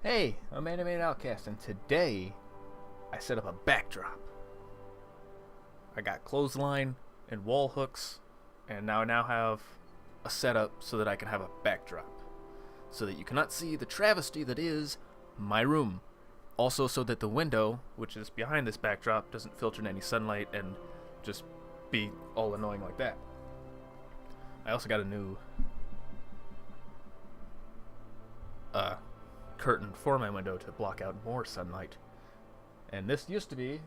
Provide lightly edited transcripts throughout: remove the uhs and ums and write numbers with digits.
Hey, I'm Animated Outcast, and today I set up a backdrop. I got clothesline and wall hooks, and now I have a setup so that I can have a backdrop, so that you cannot see the travesty that is my room. Also, so that the window, which is behind this backdrop, doesn't filter in any sunlight and just be all annoying like that. I also got a new curtain for my window to block out more sunlight. And this used to be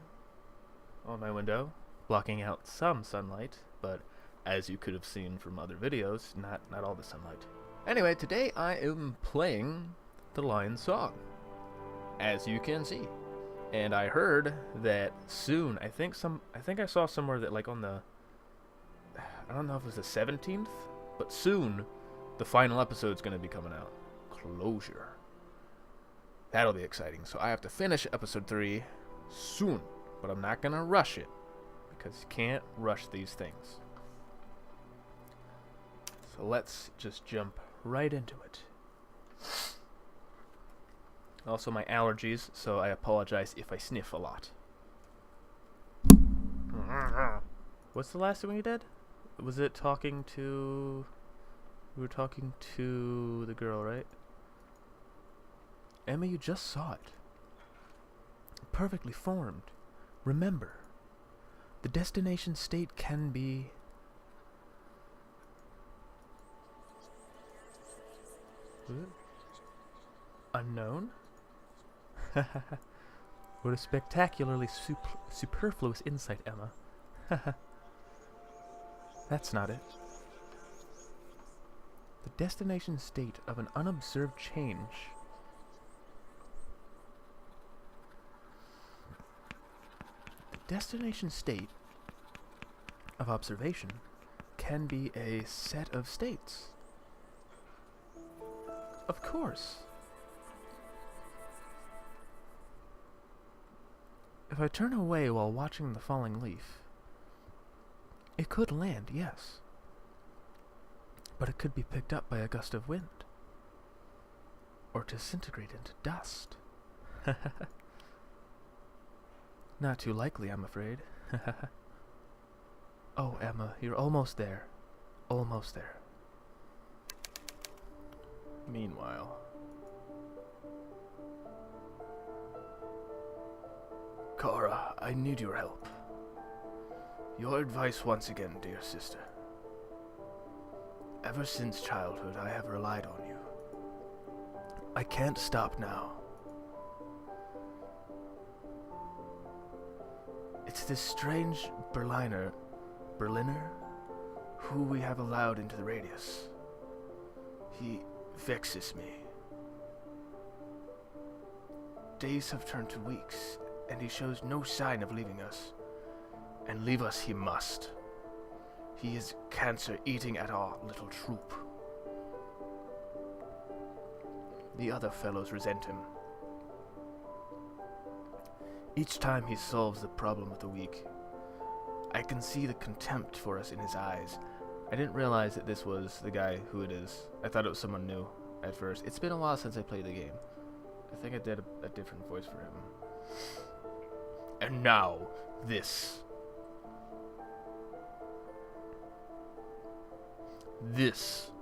on my window, blocking out some sunlight, but as you could have seen from other videos, not all the sunlight. Anyway, today I am playing the Lion Song, as you can see. And I heard that soon, I think I saw somewhere that like on the, I don't know if it was the 17th, but soon the final episode's going to be coming out. Closure. That'll be exciting. So I have to finish episode 3 soon, but I'm not going to rush it because you can't rush these things. So let's just jump right into it. Also, my allergies, so I apologize if I sniff a lot. What's the last thing we did? Was it talking to... We were talking to the girl, right? Emma, you just saw it. Perfectly formed. Remember, the destination state can be... unknown? What a spectacularly superfluous insight, Emma. That's not it. The destination state of an unobserved change. The destination state of observation can be a set of states. Of course. If I turn away while watching the falling leaf, it could land, yes. But it could be picked up by a gust of wind. Or disintegrate into dust. Not too likely, I'm afraid. Oh, Emma, you're almost there. Almost there. Meanwhile... Kara, I need your help. Your advice once again, dear sister. Ever since childhood, I have relied on you. I can't stop now. It's this strange Berliner, who we have allowed into the radius. He vexes me. Days have turned to weeks, and he shows no sign of leaving us. And leave us he must. He is cancer eating at our little troop. The other fellows resent him. Each time he solves the problem of the week, I can see the contempt for us in his eyes. I didn't realize that this was the guy who it is. I thought it was someone new at first. It's been a while since I played the game. I think I did a different voice for him. And now, this. This.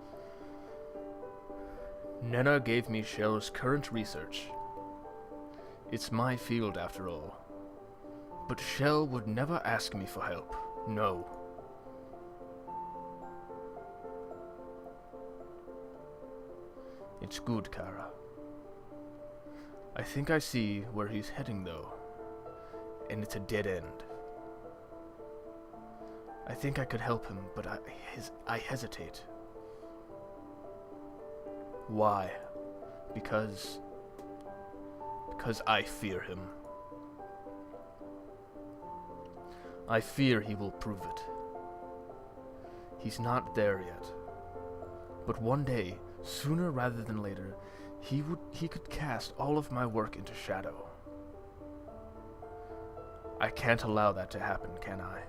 Nenna gave me Shell's current research. It's my field after all. But Shell would never ask me for help. No. It's good, Kara. I think I see where he's heading, though. And it's a dead end. I think I could help him, but I hesitate. Why? Because I fear him. I fear he will prove it. He's not there yet. But one day, sooner rather than later, he could cast all of my work into shadow. I can't allow that to happen, can I?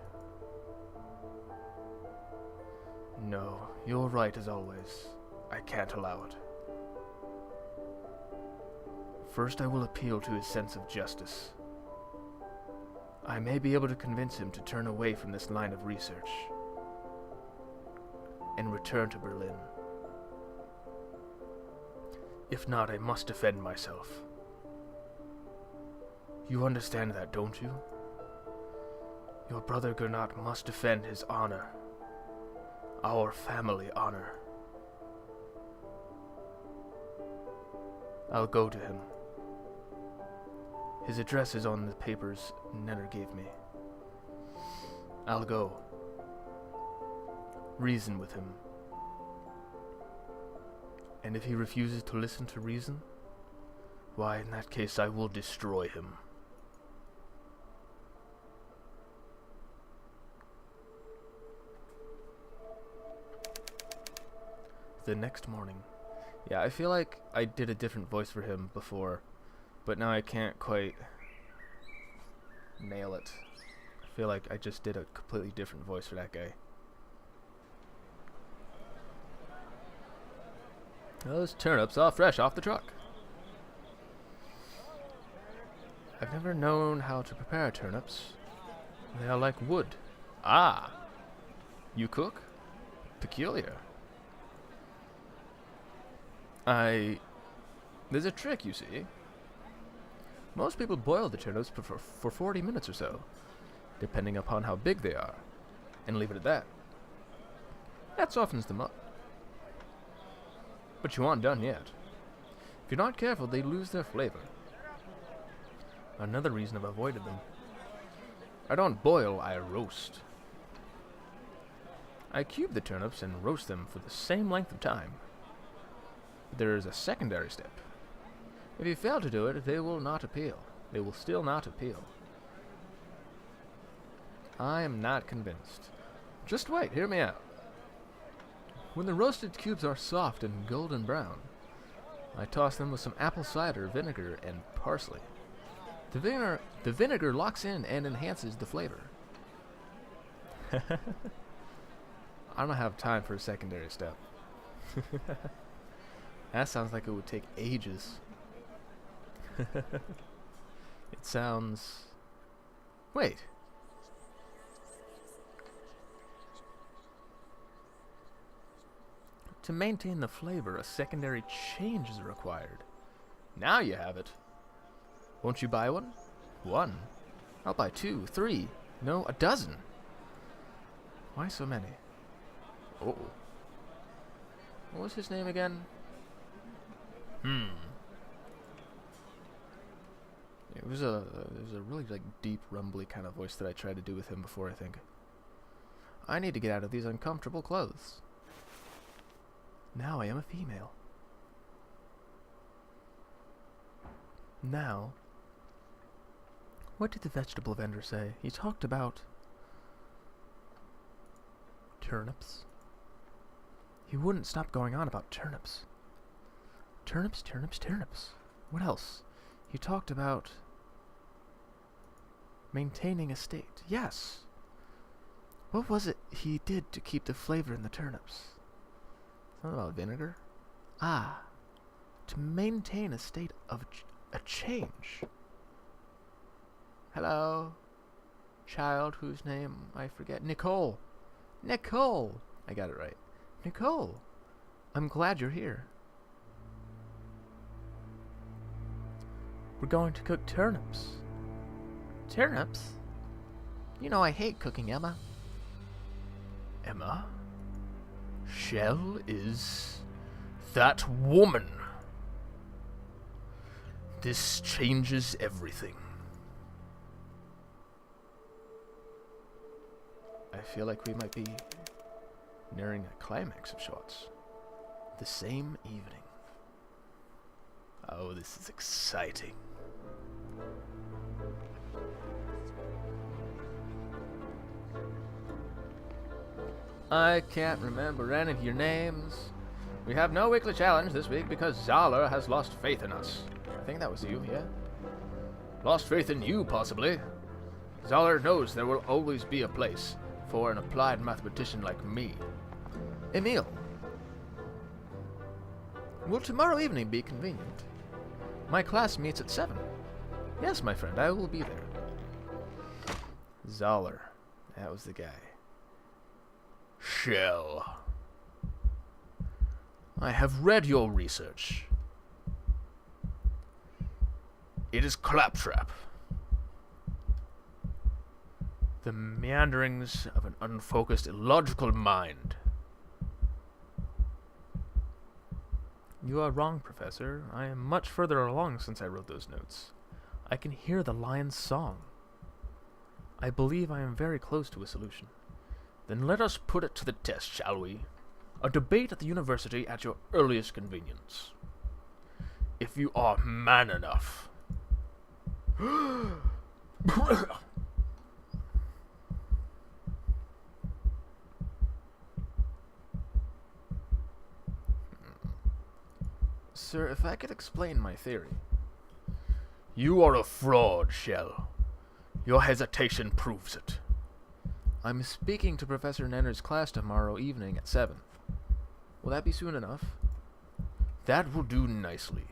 No, you're right as always. I can't allow it. First, I will appeal to his sense of justice. I may be able to convince him to turn away from this line of research and return to Berlin. If not, I must defend myself. You understand that, don't you? Your brother Gernot must defend his honor. Our family honor. I'll go to him. His address is on the papers Nenner gave me. I'll go. Reason with him. And if he refuses to listen to reason, why, in that case, I will destroy him. The next morning. Yeah, I feel like I did a different voice for him before, but now I can't quite nail it. I feel like I just did a completely different voice for that guy. Those turnips are fresh off the truck. I've never known how to prepare turnips. They are like wood. Ah! You cook? Peculiar. There's a trick, you see. Most people boil the turnips for 40 minutes or so, depending upon how big they are, and leave it at that. That softens them up. But you aren't done yet. If you're not careful, they lose their flavor. Another reason I've avoided them. I don't boil, I roast. I cube the turnips and roast them for the same length of time. But there is a secondary step. If you fail to do it, they will not appeal. They will still not appeal. I am not convinced. Just wait, hear me out. When the roasted cubes are soft and golden brown, I toss them with some apple cider vinegar and parsley. The vinegar locks in and enhances the flavor. I don't have time for a secondary step. That sounds like it would take ages. It sounds... Wait. To maintain the flavor, a secondary change is required. Now you have it. Won't you buy one? One. I'll buy 2, 3, no, a dozen. Why so many? Oh. What was his name again? It was a really like deep, rumbly kind of voice that I tried to do with him before, I think. I need to get out of these uncomfortable clothes. Now I am a female. Now, what did the vegetable vendor say? He talked about turnips. He wouldn't stop going on about turnips. Turnips, turnips, turnips. What else? He talked about maintaining a state. Yes. What was it he did to keep the flavor in the turnips? Something about vinegar? Ah. To maintain a state of a change. Hello. Child whose name I forget. Nicole. Nicole. I got it right. Nicole. I'm glad you're here. We're going to cook turnips. Turnips? You know I hate cooking, Emma. Emma? Shell is that woman. This changes everything. I feel like we might be nearing a climax of sorts. The same evening. Oh, this is exciting. I can't remember any of your names. We have no weekly challenge this week because Zahler has lost faith in us. I think that was you, yeah? Lost faith in you, possibly. Zahler knows there will always be a place for an applied mathematician like me. Emil. Will tomorrow evening be convenient? My class meets at 7. Yes, my friend, I will be there. Zahler. That was the guy. Shell. I have read your research. It is claptrap. The meanderings of an unfocused, illogical mind. You are wrong, Professor. I am much further along since I wrote those notes. I can hear the lion's song. I believe I am very close to a solution. Then let us put it to the test, shall we? A debate at the university at your earliest convenience. If you are man enough. Sir, if I could explain my theory. You are a fraud, Shell. Your hesitation proves it. I'm speaking to Professor Nenner's class tomorrow evening at 7. Will that be soon enough? That will do nicely.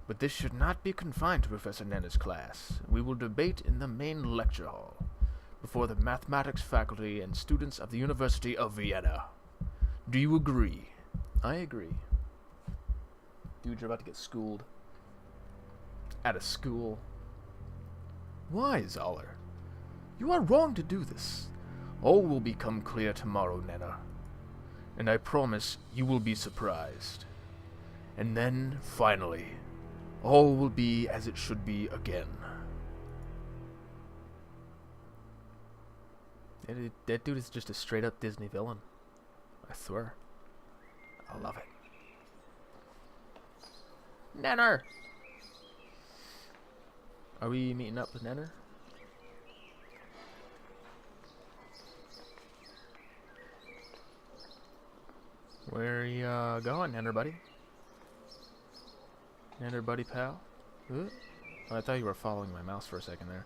But this should not be confined to Professor Nenner's class. We will debate in the main lecture hall, before the mathematics faculty and students of the University of Vienna. Do you agree? I agree. Dude, you're about to get schooled. At a school. Why, Zahler? You are wrong to do this. All will become clear tomorrow, Nenner. And I promise you will be surprised. And then, finally, all will be as it should be again. That dude is just a straight-up Disney villain. I swear. I love it. Nenner! Are we meeting up with Nenner? Where you going, Nenner buddy? Nenner buddy pal? Ooh. Oh, I thought you were following my mouse for a second there.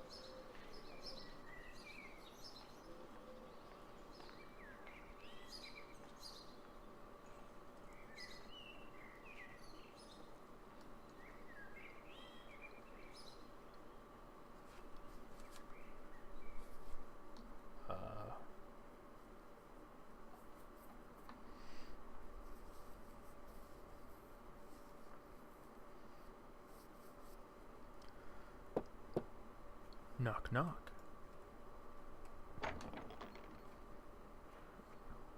Knock, knock.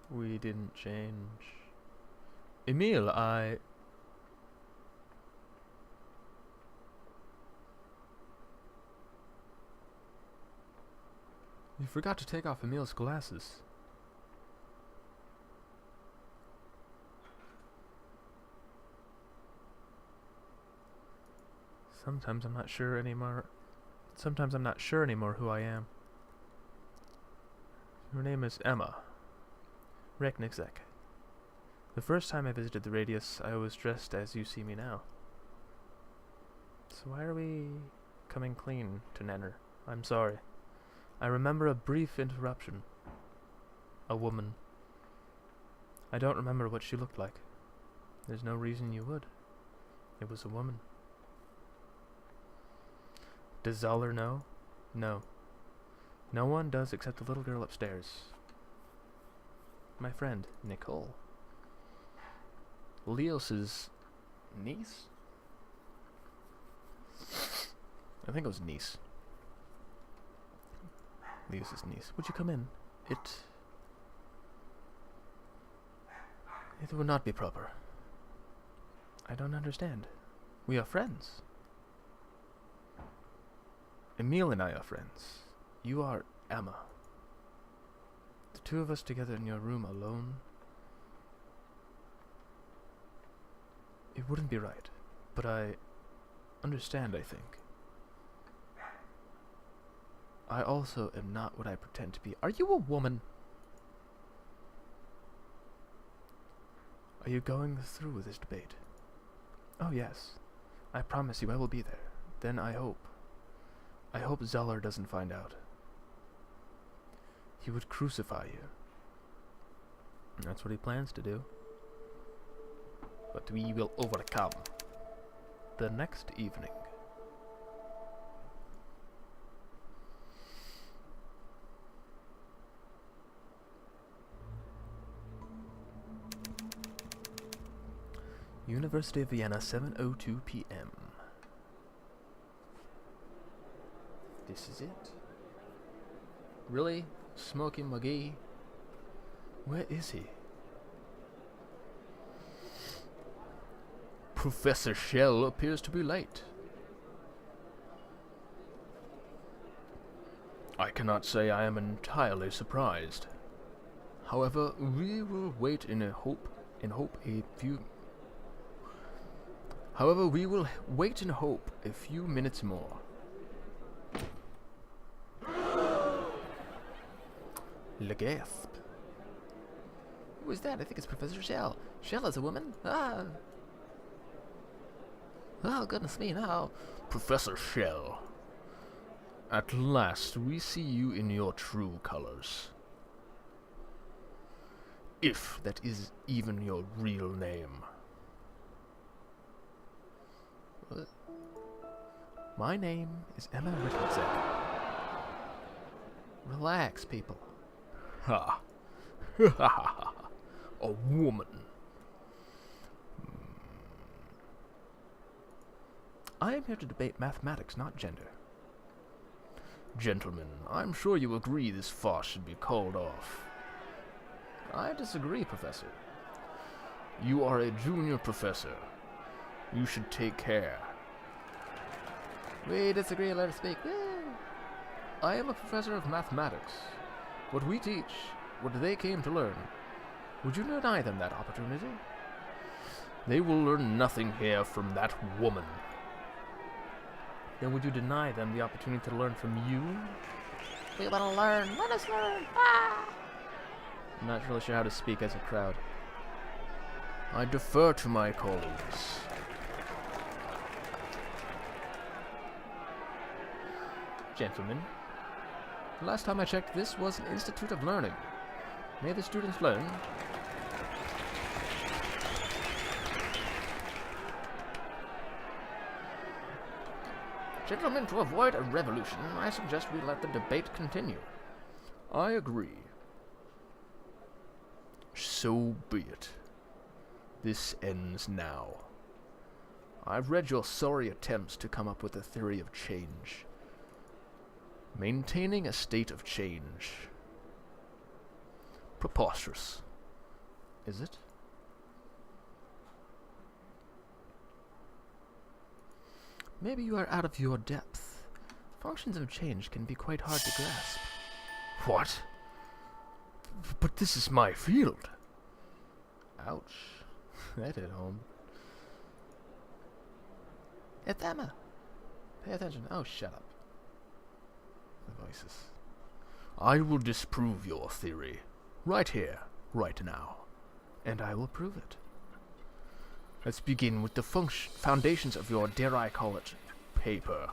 We didn't change. Emile, You forgot to take off Emile's glasses. Sometimes I'm not sure anymore who I am. Her name is Emma. Reknixek. The first time I visited the Radius, I was dressed as you see me now. So why are we coming clean to Nenner? I'm sorry. I remember a brief interruption. A woman. I don't remember what she looked like. There's no reason you would. It was a woman. Does Zahler know? No. No one does except the little girl upstairs. My friend, Nicole. Leos's niece? I think it was niece. Leos's niece. Would you come in? It would not be proper. I don't understand. We are friends. Emile and I are friends. You are Emma. The two of us together in your room alone. It wouldn't be right. But I understand, I think. I also am not what I pretend to be. Are you a woman? Are you going through with this debate? Oh yes. I promise you I will be there. Then I hope Zahler doesn't find out. He would crucify you. That's what he plans to do. But we will overcome. the next evening. University of Vienna, 7:02 p.m. This is it? Really? Smokey McGee? Where is he? Professor Shell appears to be late. I cannot say I am entirely surprised. However, we will wait in hope a few minutes more. Le gasp. Who is that? I think it's Professor Shell. Shell is a woman? Ah. Oh, goodness me, no. Professor Shell, at last we see you in your true colors. If that is even your real name. What? My name is Emma Richardson. Relax, people. Ha! Ha ha ha! A woman. I am here to debate mathematics, not gender. Gentlemen, I'm sure you agree this farce should be called off. I disagree, Professor. You are a junior professor. You should take care. We disagree, let us speak. Woo. I am a professor of mathematics. What we teach, what they came to learn. Would you deny them that opportunity? They will learn nothing here from that woman. Then would you deny them the opportunity to learn from you? We want to learn. Let us learn. Ah! I'm not really sure how to speak as a crowd. I defer to my colleagues. Gentlemen, the last time I checked, this was an institute of learning. May the students learn. Gentlemen, to avoid a revolution, I suggest we let the debate continue. I agree. So be it. This ends now. I've read your sorry attempts to come up with a theory of change. Maintaining a state of change. Preposterous. Is it? Maybe you are out of your depth. Functions of change can be quite hard to grasp. What? But this is my field. Ouch. That hit home. It's Emma. Pay attention. Oh, shut up. The voices. I will disprove your theory. Right here, right now. And I will prove it. Let's begin with the foundations of your, dare I call it, paper.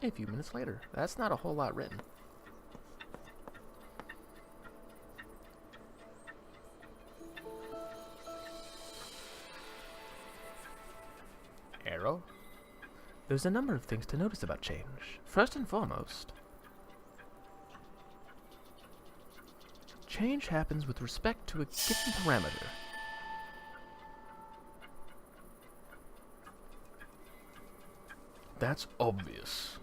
A few minutes later. That's not a whole lot written. Arrow? There's a number of things to notice about change. First and foremost, change happens with respect to a given parameter. That's obvious.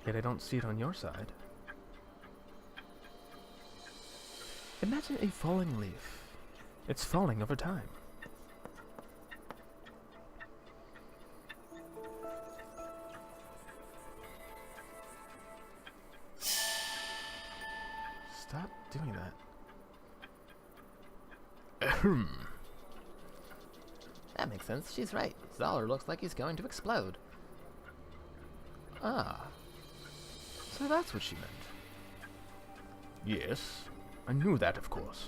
Yet I don't see it on your side. Imagine a falling leaf. It's falling over time. Stop doing that. Ahem. That makes sense. She's right. Zahler looks like he's going to explode. Ah. So that's what she meant. Yes, I knew that, of course.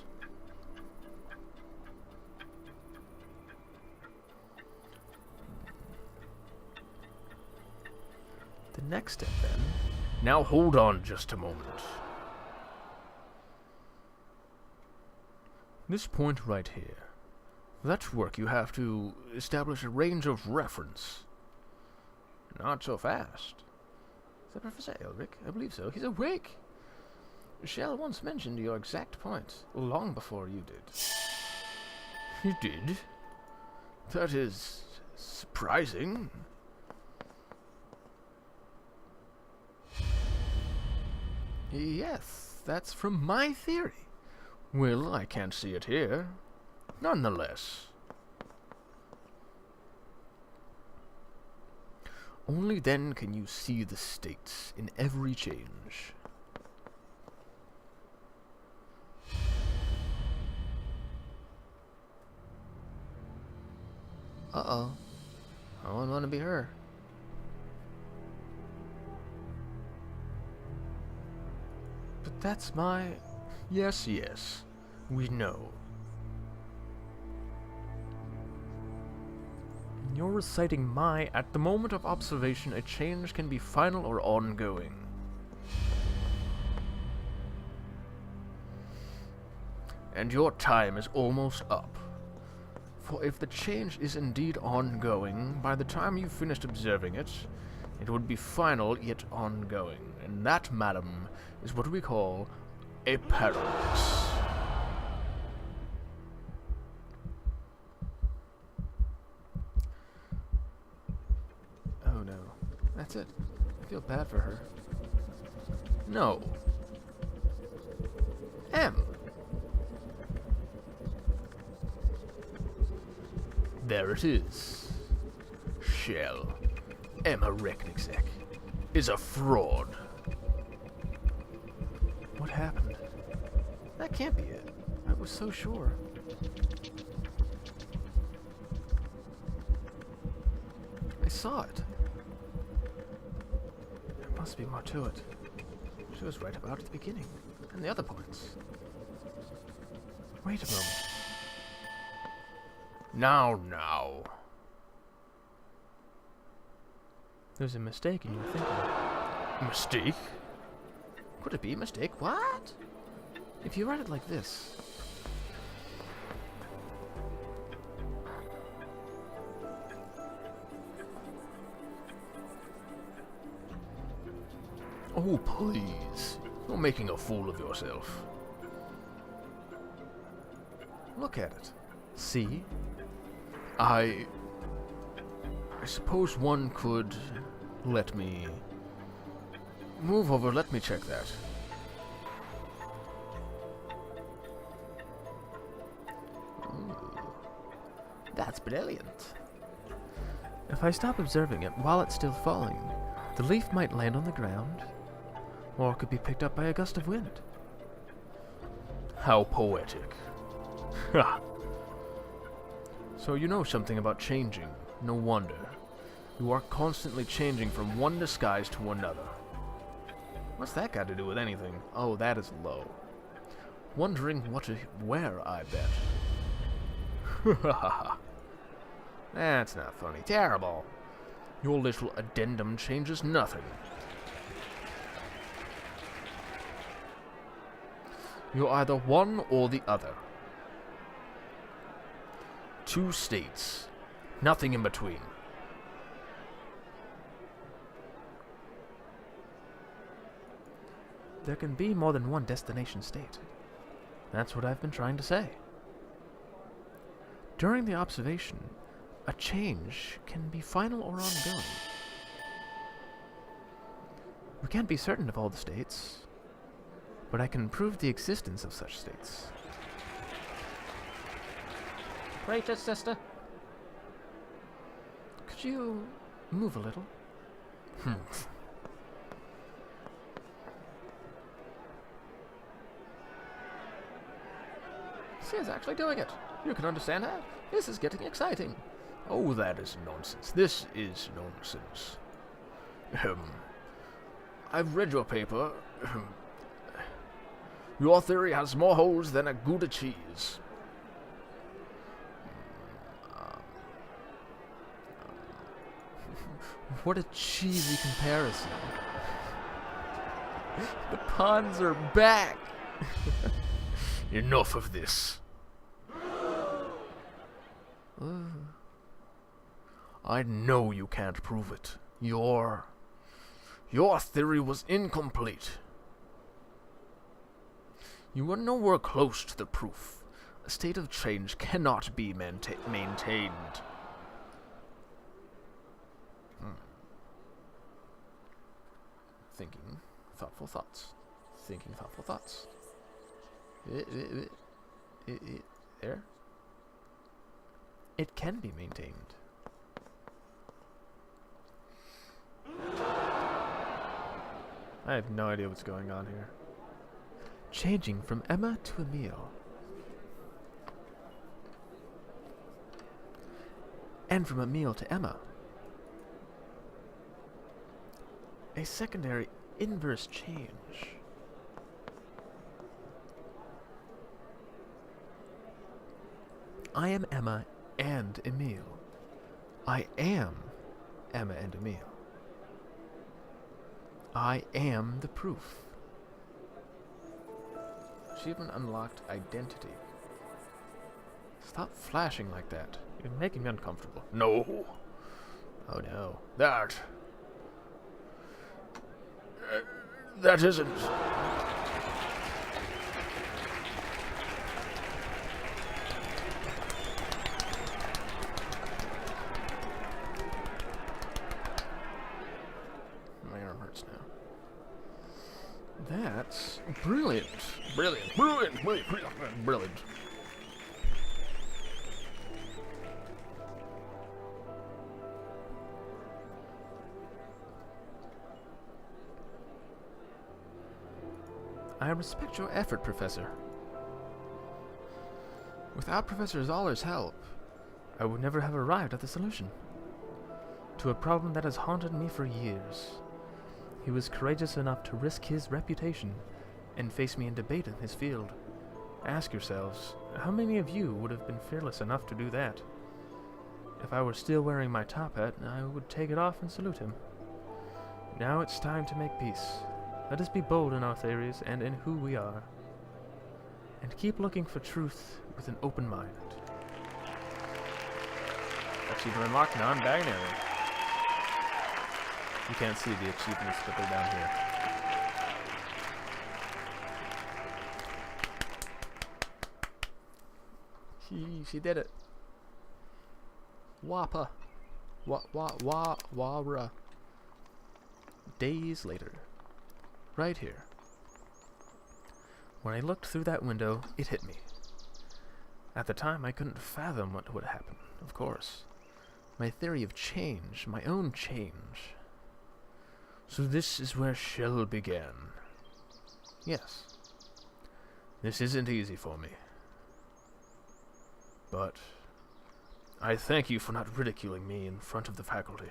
The next step, then. Now hold on just a moment. This point right here. For that to work, you have to establish a range of reference. Not so fast. Is that Professor Elric? I believe so. He's awake. Shell once mentioned your exact point, long before you did. He did? That is surprising. Yes, that's from my theory. Well, I can't see it here. Nonetheless. Only then can you see the states in every change. Uh-oh. I don't want to be her. But that's my... Yes, yes. We know. You're reciting my, at the moment of observation, a change can be final or ongoing. And your time is almost up. For if the change is indeed ongoing, by the time you've finished observing it, it would be final yet ongoing. And that, madam, is what we call a paradox. Oh no. That's it. I feel bad for her. No. M. There it is. Shell, Emma Reknixek, is a fraud. What happened? That can't be it. I was so sure. I saw it. There must be more to it. She was right about at the beginning, and the other points. Wait a moment. Now. There's a mistake in your thinking. Mistake? Could it be a mistake? What? If you write it like this. Oh, please. You're making a fool of yourself. Look at it. See? I suppose one could let me move over. Let me check that. Ooh, that's brilliant. If I stop observing it while it's still falling, the leaf might land on the ground, or it could be picked up by a gust of wind. How poetic. Ha! So you know something about changing. No wonder. You are constantly changing from one disguise to another. What's that got to do with anything? Oh, that is low. Wondering what to wear, I bet. That's not funny. Terrible. Your little addendum changes nothing. You're either one or the other. Two states. Nothing in between. There can be more than one destination state. That's what I've been trying to say. During the observation, a change can be final or ongoing. We can't be certain of all the states, but I can prove the existence of such states. Gracious sister. Could you move a little? She is actually doing it. You can understand that. This is getting exciting. Oh, that is nonsense. This is nonsense. I've read your paper. Your theory has more holes than a Gouda cheese. What a cheesy comparison. The puns are back. Enough of this. I know you can't prove it. Your theory was incomplete. You were nowhere close to the proof. A state of change cannot be maintained. Thinking thoughtful thoughts. Thinking thoughtful thoughts. There? It can be maintained. I have no idea what's going on here. Changing from Emma to Emile. And from Emile to Emma. A secondary inverse change. I am Emma and Emile. I am Emma and Emile. I am the proof. Achievement unlocked identity. Stop flashing like that. You're making me uncomfortable. No. Oh no. That isn't. My arm hurts now. That's brilliant. Brilliant. Brilliant. Brilliant. Brilliant. I respect your effort, Professor. Without Professor Zahler's help, I would never have arrived at the solution to a problem that has haunted me for years. He was courageous enough to risk his reputation and face me in debate in his field. Ask yourselves, how many of you would have been fearless enough to do that? If I were still wearing my top hat, I would take it off and salute him. Now it's time to make peace. Let us be bold in our theories and in who we are, and keep looking for truth with an open mind. Achievement unlocked, non-binary. You can't see the achievements, but they're down here. She did it. Wappa. Wara. Days later. Right here. When I looked through that window, it hit me. At the time, I couldn't fathom what would happen, of course. My theory of change, my own change. So this is where Shell began. Yes. This isn't easy for me. But I thank you for not ridiculing me in front of the faculty.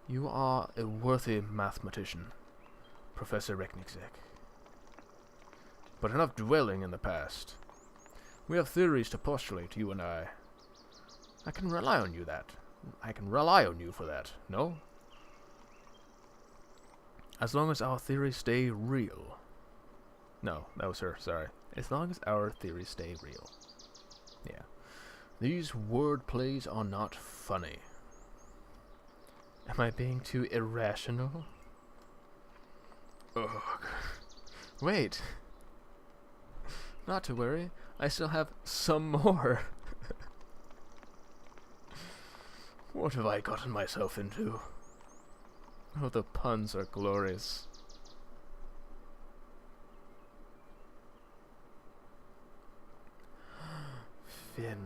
You are a worthy mathematician, Professor Reknigzek. But enough dwelling in the past. We have theories to postulate, you and I. I can rely on you for that, no? As long as our theories stay real. No, that was her, sorry. As long as our theories stay real. Yeah. These word plays are not funny. Am I being too irrational? Ugh. Wait. Not to worry. I still have some more. What have I gotten myself into? Oh, the puns are glorious. Finn.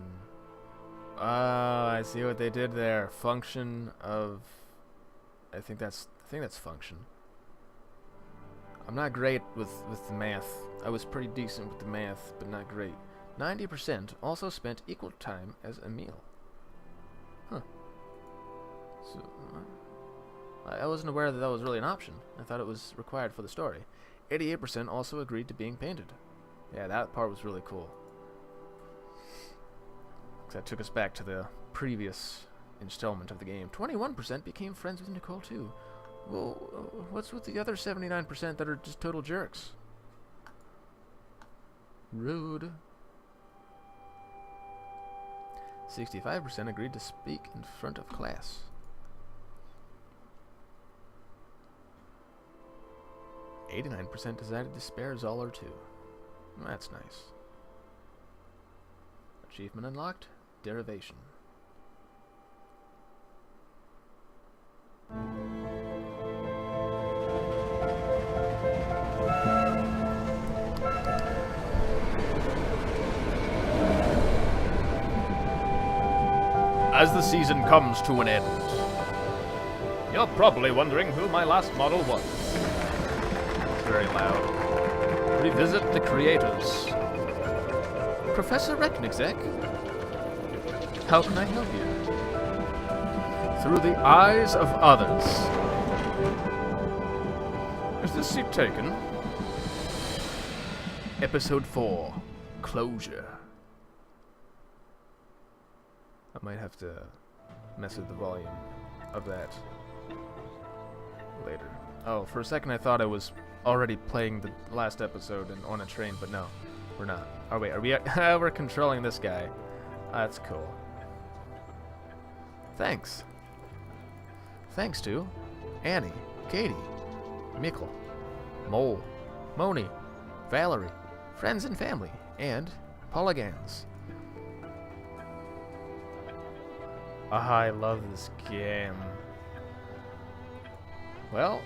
Ah, I see what they did there. Function of... I think that's function. I'm not great with the math. I was pretty decent with the math, but not great. 90% also spent equal time as Emile. Huh. So, I wasn't aware that that was really an option. I thought it was required for the story. 88% also agreed to being painted. Yeah, that part was really cool. That took us back to the previous installment of the game. 21% became friends with Nicole too. Well, what's with the other 79% that are just total jerks? Rude. 65% agreed to speak in front of class. %, decided to spare Zahler too. That's nice. Achievement unlocked. Derivation. As the season comes to an end, you're probably wondering who my last model was. It's very loud. Revisit the creators. Professor Recknexek, how can I help you? Through the eyes of others. Is this seat taken? Episode 4, Closure. I might have to mess with the volume of that later. Oh, for a second I thought I was already playing the last episode and on a train, but no, we're not. Oh wait, are we? We're controlling this guy. That's cool. Thanks. Thanks to Annie, Katie, Mikkel, Mole, Moni, Valerie, friends and family, and Paula Gans. I love this game. Well,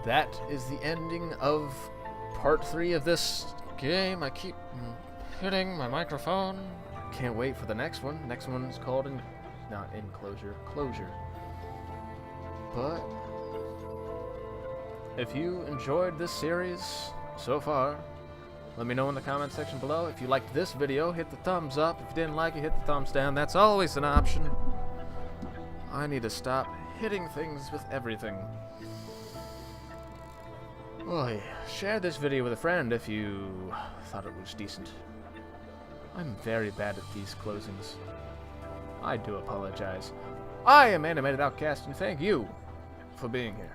that is the ending of part 3 of this game. I keep hitting my microphone. Can't wait for the next one. Next one is called not Enclosure, Closure. But if you enjoyed this series so far, let me know in the comment section below. If you liked this video, hit the thumbs up. If you didn't like it, hit the thumbs down. That's always an option. I need to stop hitting things with everything. Boy, share this video with a friend if you thought it was decent. I'm very bad at these closings. I do apologize. I am Animated Outcast, and thank you for being here.